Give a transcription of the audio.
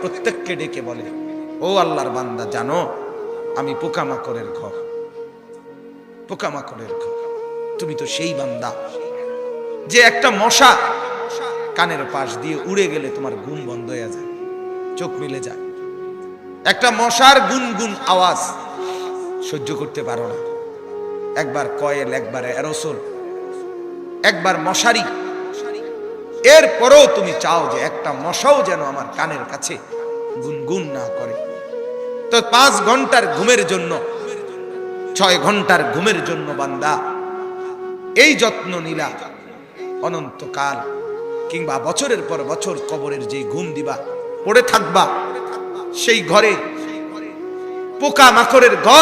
প্রত্যেককে ডেকে বলে, ও আল্লাহর বান্দা, জানো আমি পোকামাকড়ের ঘর, পোকামাকড়ের ঘর। তুমি তো সেই বান্দা যে একটা মশা কানের পাশ দিয়ে উড়ে গেলে তোমার ঘুম বন্ধ হয়ে যায়, চোখ মিলে যায়। একটা মশার গুনগুন আওয়াজ সহ্য করতে পারো না। একবার কয়েল, একবার অ্যারোসোল, একবার মশারি, এরপরেও তুমি চাও যে একটা মশাও যেন আমার কানের কাছে গুনগুন না করে। তো 5 ঘন্টার ঘুমের জন্য, 6 ঘন্টার ঘুমের জন্য বান্দা এই যত্ন নিলা, অনন্তকাল কিংবা বছরের পর বছর কবরের যে ঘুম দিবা, পড়ে থাকবা সেই ঘরে পোকা মাকড়ের ঘর।